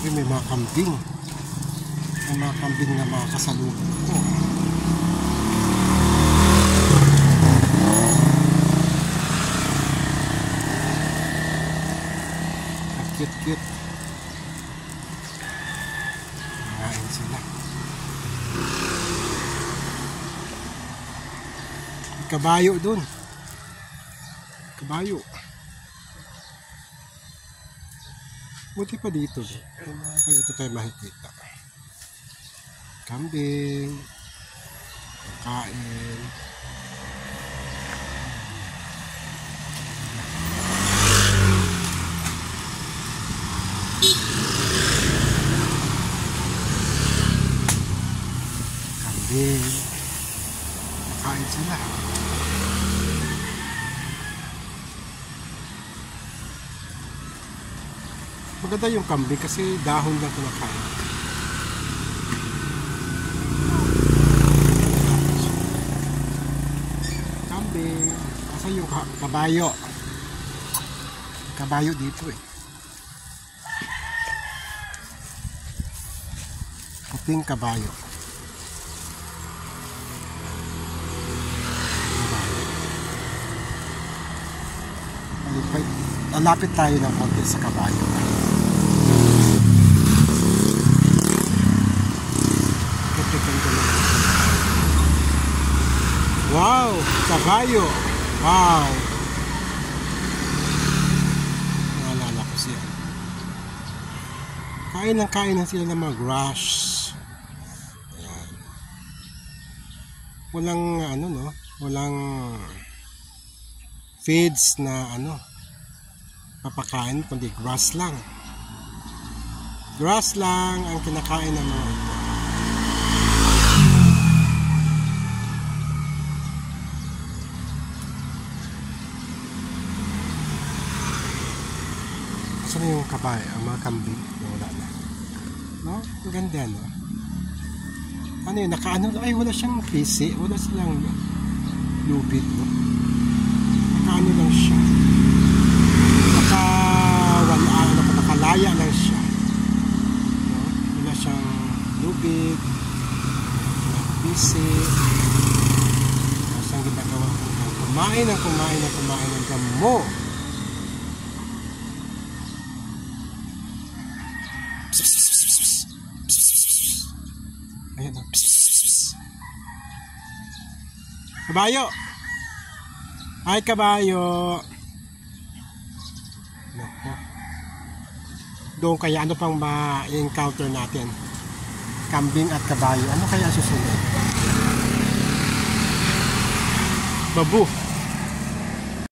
Uy, may mga kambing. May mga kambing na mga kasalubong ko. Cute. Ngayon sila. May kabayo dun. Kabayo. Buti pa dito. Ito tayo makikita. Kambing. Kain. Kambing. Kain sila. Maganda yung kambing kasi dahon lang kumakain. Kambing. Asa yung kabayo? Kabayo dito eh. Puting kabayo. Lalapit tayo ng konti sa kabayo. Wow! Kabayo! Wow! Naalala ko siya. Kain lang sila ng mga grass. Ayan. Walang ano no? Walang feeds na ano papakain, kundi grass lang. Grass lang ang kinakain ng mga ito. Saan na yung kabay, ang mga kambing? Wala na. No? Ang ganda, no? Ano yun? Nakaano? Ay, wala siyang kisi. Wala silang lubid, no? Nakaano lang siya. Nakalaya lang siya. No? Wala siyang lubid. Walang kisi. Tapos ang ginagawa ko kumain ng gamo. Ayan o. Kabayo! Hi kabayo! Nako. Doon kaya ano pang ma-encounter natin? Kambing at kabayo. Ano kaya susunod? Babu!